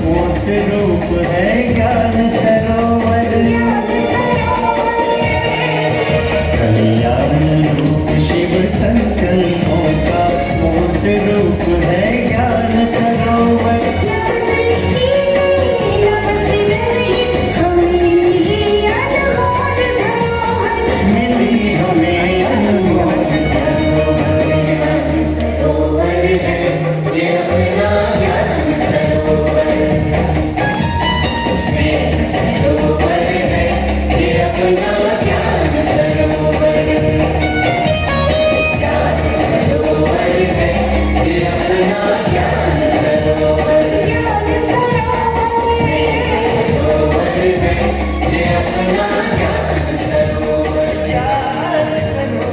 मूर्त रूप है ज्ञान सरोवर। कल्याण रूप शिव संकल्पों का मूर्त रूप है ज्ञान सरोवर। मिली हमें अनमोल धरोहर।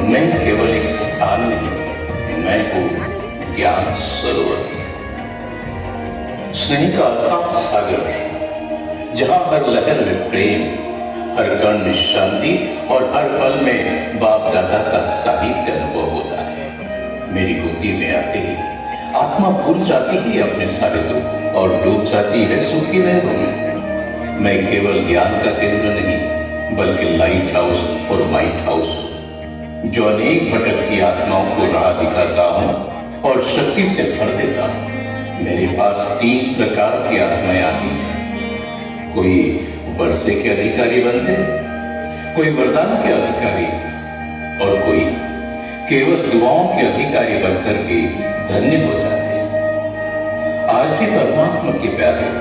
मैं केवल एक स्थान नहीं, मैं हूँ ज्ञान सरोवर, स्नेह का अथाह सागर, जहां हर लहर में प्रेम, हर कण में शांति और हर पल में बाप दादा का साहित्य अनुभव होता है। मेरी गोदी में आते ही आत्मा भूल जाती है अपने सारे दुख और डूब जाती है सुख की लहरों में। मैं केवल ज्ञान का केंद्र नहीं, बल्कि लाइट हाउस और व्हाइट हाउस, जो अनेक भटकती आत्माओं को राह दिखाता हूं और शक्ति से भर देता हूं। मेरे पास 3 प्रकार की आत्माएं आती हैं। कोई वर्षे के अधिकारी बनते, कोई वरदान के अधिकारी और कोई केवल दुआओं के अधिकारी बनकर के धन्य हो जाते। आज भी परमात्मा के प्यारे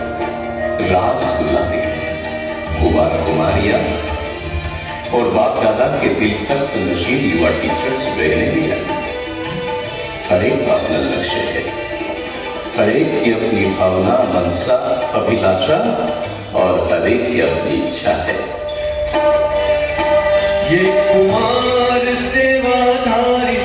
राज दुलारे, कुमार कुमारियां और बाप दादा के दिल तक नशील युवा टीचर्स रहने भी आए। हर एक का अपना लक्ष्य है, हर एक की अपनी भावना, मनसा, अभिलाषा और हर एक की अपनी इच्छा है। ये कुमार सेवाधारी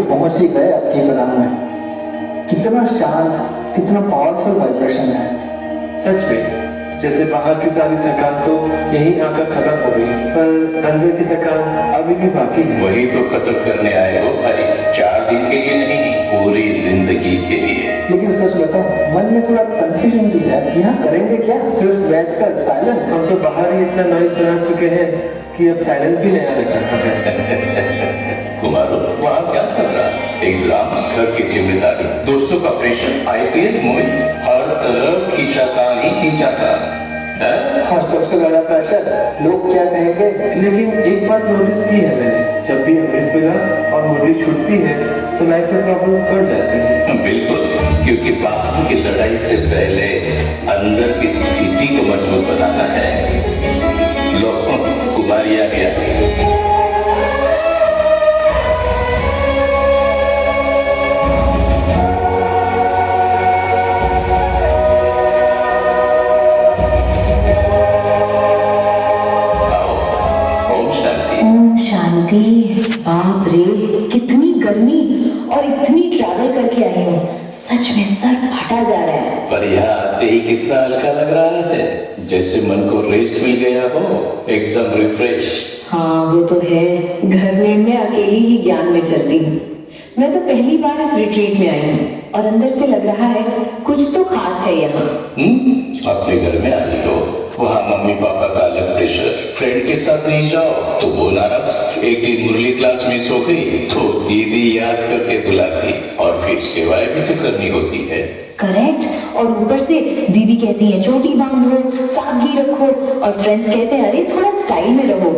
पहुंच ही गए आपकी बराम में। कितना शांत, कितना पावरफुल वाइब्रेशन है। सच में जैसे बाहर की सारी थकान तो यहीं आकर खत्म हो गई, पर अंदर की थकान अभी भी बाकी है। वही तो खत्म करने आए हो भाई, 4 दिन के लिए नहीं, पूरी जिंदगी के लिए। लेकिन सच बताओ, मन में थोड़ा कंफ्यूजन भी है। यहाँ करेंगे क्या? सिर्फ बैठकर साइलेंस? हम तो बाहर ही इतना नॉइज बना चुके हैं कि अब साइलेंस भी नया रखा है। कुमारो, वहाँ क्या चल रहा है? एग्जाम्स, घर की जिम्मेदारी, दोस्तों का प्रेशर, IPL मूवी, हर तरफ खींचाता ही खींचाता। और सबसे बड़ा प्रेशर, लोग क्या कहेंगे? लेकिन एक बात नोटिस की है मैंने, जब भी अमृत मिला और मुरली छूटती है तो लाइफ में प्रॉब्लम्स बढ़ जाती हैं। बिल्कुल, क्योंकि बाहर की लड़ाई से पहले अंदर की स्थिति को मजबूत बनाना है। लोगों कुमारियां गया बाप रे, कितनी गर्मी और इतनी ट्रैवल करके आई हूँ, सच में सर फटा जा रहा है। पर यहाँ आते ही कितना हल्का लग रहा है, जैसे मन को रेस्ट मिल गया हो, एकदम रिफ्रेश। हाँ वो तो है, घर में मैं अकेली ही ज्ञान में चलती हूँ। मैं तो पहली बार इस रिट्रीट में आई हूँ और अंदर से लग रहा है कुछ तो खास है यहाँ। अपने घर में आई हो, वहाँ मम्मी पापा का अलग प्रेशर, फ्रेंड के साथ नहीं जाओ तो वो नाराज, एक दिन मुरली क्लास मिस हो गई तो दीदी याद करके बुलाती, और फिर सेवाएं भी तो करनी होती है। करेक्ट। और ऊपर से दीदी कहती है चोटी बांधो, सादगी रखो, और फ्रेंड्स कहते हैं अरे थोड़ा स्टाइल में रहो।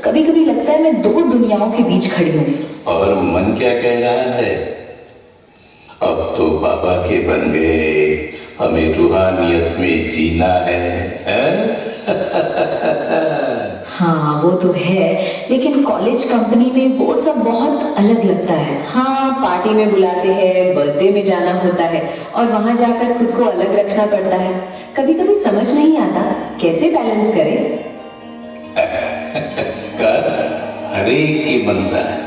कभी कभी लगता है मैं दो दुनियाओं के बीच खड़ी हूँ। और मन क्या कह रहा है? अब तो बाबा के बन गए, हमें रूहानियत में जीना है? हाँ वो तो है, लेकिन कॉलेज कंपनी में वो सब बहुत अलग लगता है। हाँ पार्टी में बुलाते हैं, बर्थडे में जाना होता है, और वहां जाकर खुद को अलग रखना पड़ता है। कभी कभी समझ नहीं आता कैसे बैलेंस करें। कर हर एक की मनसा है,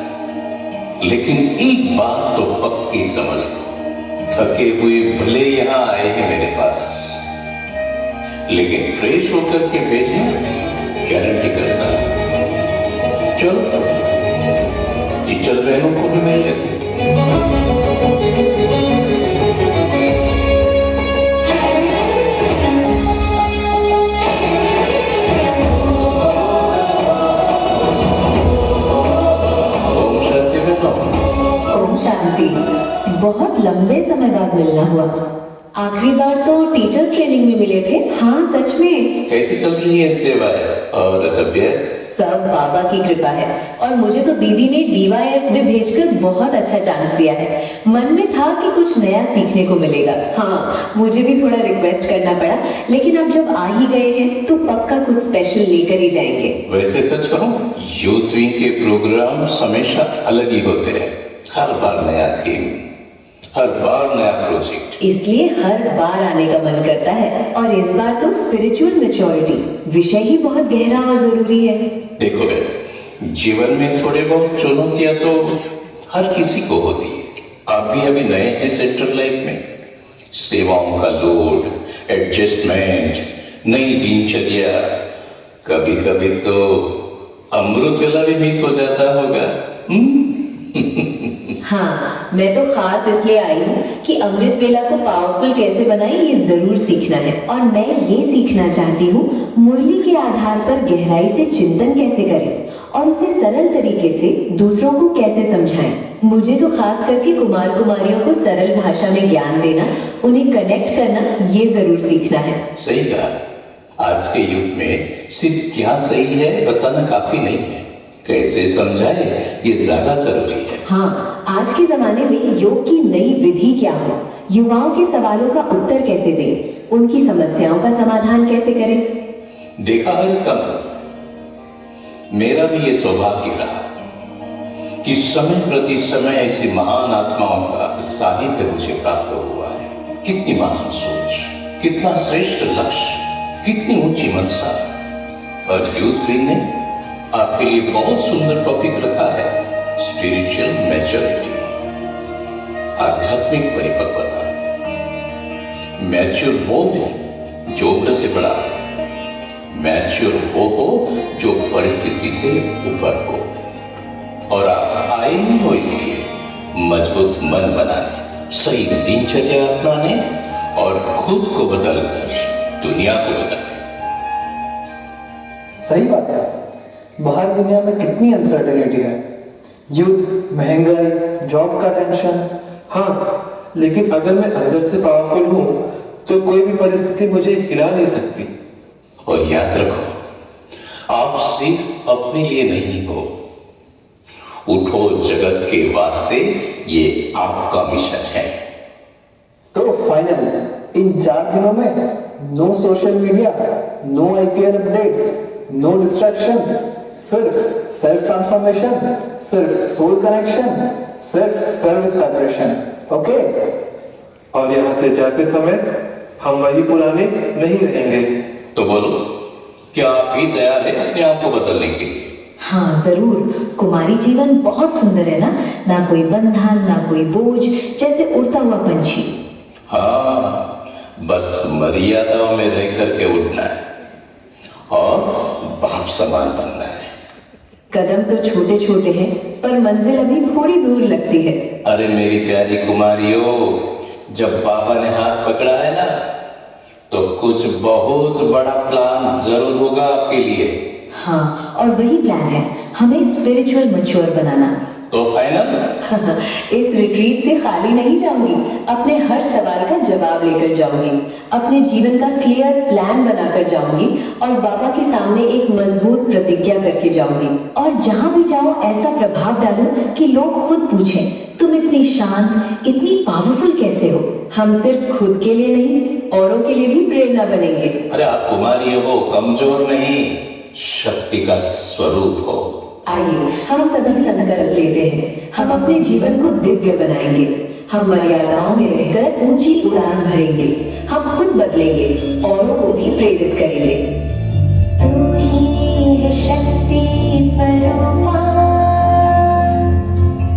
लेकिन एक बात तो पक्की समझ लो, थके हुए भले यहाँ आए हैं मेरे पास, लेकिन फ्रेश होकर के भेजें गारंटी करता हूं। चलो टीचर बहनों को भी मिल लेते। ओम शांति बहनों। ओम शांति। बहुत लंबे समय बाद मिलना हुआ। आखिरी बार तो टीचर्स ट्रेनिंग में मिले थे। हाँ सच में। कैसी चल रही है सेवा और तबीयत? सब बाबा की कृपा है, और मुझे तो दीदी ने DYF में भेजकर बहुत अच्छा चांस दिया है। मन में था कि कुछ नया सीखने को मिलेगा। हाँ मुझे भी थोड़ा रिक्वेस्ट करना पड़ा, लेकिन अब जब आ ही गए हैं तो पक्का कुछ स्पेशल लेकर ही जाएंगे। वैसे सच कहूं, यूथ विंग के प्रोग्राम हमेशा अलग ही होते हैं। हर बार नया थीम, हर बार नया प्रोजेक्ट, इसलिए हर बार आने का मन करता है। और इस बार तो स्पिरिचुअल मैच्योरिटी विषय ही बहुत गहरा और जरूरी है। देखो बहन, जीवन में थोड़े बहुत चुनौतियां तो हर किसी को होती है। आप भी अभी नए हैं सेंट्रल लाइफ में, सेवाओं का लोड, एडजस्टमेंट, नई दिनचर्या, कभी कभी तो अमृत वेला भी मिस हो जाता होगा। हाँ मैं तो खास इसलिए आई हूँ कि अमृत वेला को पावरफुल कैसे बनाएं ये जरूर सीखना है। और मैं ये सीखना चाहती हूँ मुरली के आधार पर गहराई से चिंतन कैसे करें और उसे सरल तरीके से दूसरों को कैसे समझाएं। मुझे तो खास करके कुमार कुमारियों को सरल भाषा में ज्ञान देना, उन्हें कनेक्ट करना, ये जरूर सीखना है। सही कहा। आज के युग में सिर्फ क्या सही है बताना काफी नहीं है, कैसे समझाए ये ज्यादा जरूरी है। हाँ आज के जमाने में योग की नई विधि क्या हो, युवाओं के सवालों का उत्तर कैसे दें, उनकी समस्याओं का समाधान कैसे करें। देखा है कम, मेरा भी ये सौभाग्य रहा कि समय प्रति समय ऐसी महान आत्माओं का साहित्य मुझे प्राप्त हुआ है। कितनी महान सोच, कितना श्रेष्ठ लक्ष्य, कितनी ऊंची मनसा। और यूथ विंग ने आपके लिए बहुत सुंदर टॉपिक रखा है, स्पिरिचुअल मैच्योरिटी, आध्यात्मिक परिपक्वता। मैच्योर वो है जो उम्र से बड़ा, मैच्योर वो हो जो परिस्थिति से ऊपर हो। और आप आए ही हो इसलिए मजबूत मन बनाने, सही दिनचर्या अपनाने और खुद को बदलकर दुनिया को बदलने। सही बात है। बाहर दुनिया में कितनी अनसर्टेनिटी है, युद्ध, महंगाई, जॉब का टेंशन। हाँ लेकिन अगर मैं अंदर से पावरफुल हूँ तो कोई भी परिस्थिति मुझे हिला नहीं सकती। और याद रखो, आप सिर्फ अपने लिए नहीं हो। उठो जगत के वास्ते, ये आपका मिशन है। तो फाइनल इन 4 दिनों में no social media, no IPL updates, no distractions, सिर्फ सेल्फ ट्रांसफॉर्मेशन, सिर्फ सोल कनेक्शन, सिर्फ सर्विस वाइब्रेशन। ओके। और यहाँ से जाते समय हम वही पुराने नहीं रहेंगे। तो बोलो, क्या आप भी तैयार हैं अपने आप को बदलने के लिए? हाँ जरूर। कुमारी जीवन बहुत सुंदर है ना कोई बंधन, ना कोई बोझ, जैसे उड़ता हुआ पंछी। हाँ, बस मर्यादाओं में रह करके उठना है और बाप समान बनना है। कदम तो छोटे छोटे हैं, पर मंजिल अभी थोड़ी दूर लगती है। अरे मेरी प्यारी कुमारियों, जब बाबा ने हाथ पकड़ा है ना, तो कुछ बहुत बड़ा प्लान जरूर होगा आपके लिए। हाँ और वही प्लान है हमें स्पिरिचुअल मैच्योर बनाना, तो फाइनल? इस रिट्रीट से खाली नहीं जाऊंगी, अपने हर सवाल का जवाब लेकर जाऊंगी, अपने जीवन का क्लियर प्लान बनाकर जाऊंगी और बाबा के सामने एक मजबूत प्रतिज्ञा करके जाऊंगी। और जहां भी जाऊं ऐसा प्रभाव डालूं कि लोग खुद पूछें, तुम इतनी शांत, इतनी पावरफुल कैसे हो? हम सिर्फ खुद के लिए नहीं, औरों के लिए भी प्रेरणा बनेंगे। अरे आप कुमारी हो, कमजोर नहीं, शक्ति का स्वरूप हो। आइए हम सभी संकल्प लेते हैं, हम अपने जीवन को दिव्य बनाएंगे, हम मर्यादाओं में रहकर ऊंची उड़ान भरेंगे, हम खुद बदलेंगे, औरों को भी प्रेरित करेंगे। तू ही है शक्ति स्वरूपा,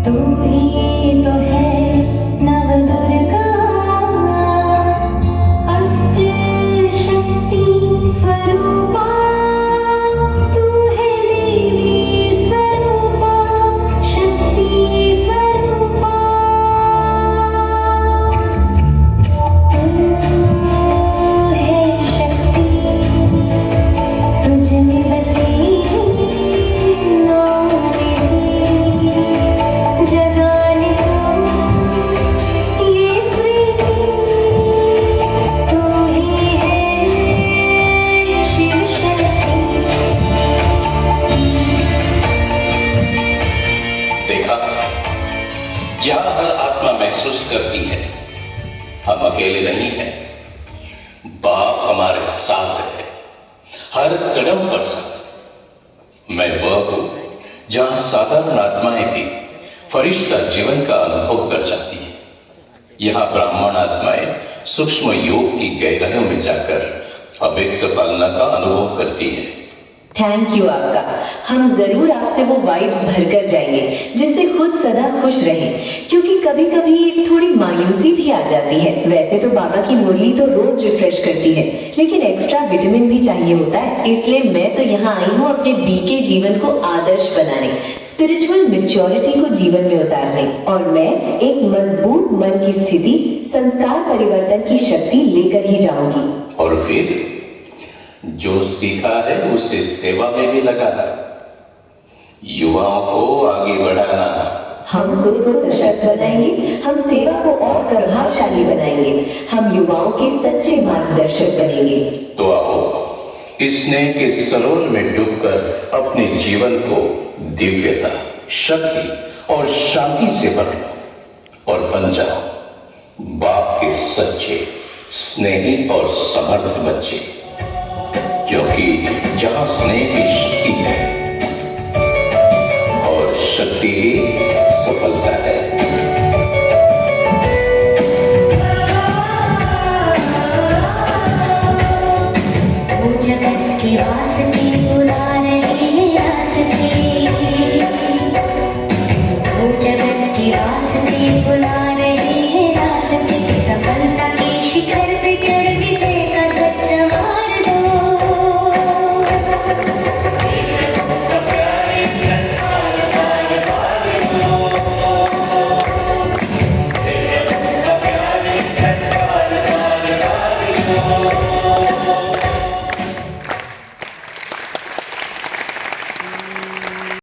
तू ही तो है नवदुर्गा, अष्ट शक्ति स्वरूपा, तू है देवी स्वरूपा, शक्ति स्वरूपा, तू है शक्ति, तुझ में बसी जगाने को ये स्मृति, तू ही है शिव शक्ति। देखा, यहाँ हर आत्मा महसूस करती है हम अकेले नहीं हैं, बाप हमारे साथ है, हर कदम पर साथ। मैं वह हूं जहां साधारण आत्माएं भी फरिश्ता जीवन का अनुभव कर जाती है। यहाँ ब्राह्मण आत्माएं सूक्ष्म योग की गहराइयों में जाकर अव्यक्त पालना का अनुभव करती है। थैंक यू आपका, हम जरूर आपसे वो वाइब्स भरकर जाएंगे जिससे खुद सदा खुश रहें, क्योंकि कभी कभी थोड़ी मायूसी भी आ जाती है। वैसे तो बाबा की मुरली तो रोज रिफ्रेश करती है, लेकिन एक्स्ट्रा विटामिन भी चाहिए होता है, इसलिए मैं तो यहाँ आई हूँ अपने बीके जीवन को आदर्श बनाने, स्पिरिचुअल मैच्योरिटी को जीवन में उतारने, और मैं एक मजबूत मन की स्थिति, संस्कार परिवर्तन की शक्ति लेकर ही जाऊंगी। और फिर जो सीखा है उसे सेवा में भी लगाना, युवाओं को आगे बढ़ाना। हम खुद को सशक्त बनाएंगे, हम सेवा को और प्रभावशाली बनाएंगे, हम युवाओं के सच्चे मार्गदर्शक बनेंगे। तो आओ स्नेह के सरोवर में डूबकर अपने जीवन को दिव्यता, शक्ति और शांति से भर लो और बन जाओ बाप के सच्चे, स्नेही और समर्थ बच्चे। क्योंकि जहां स्नेह की शक्ति है और शक्ति ही सफलता है।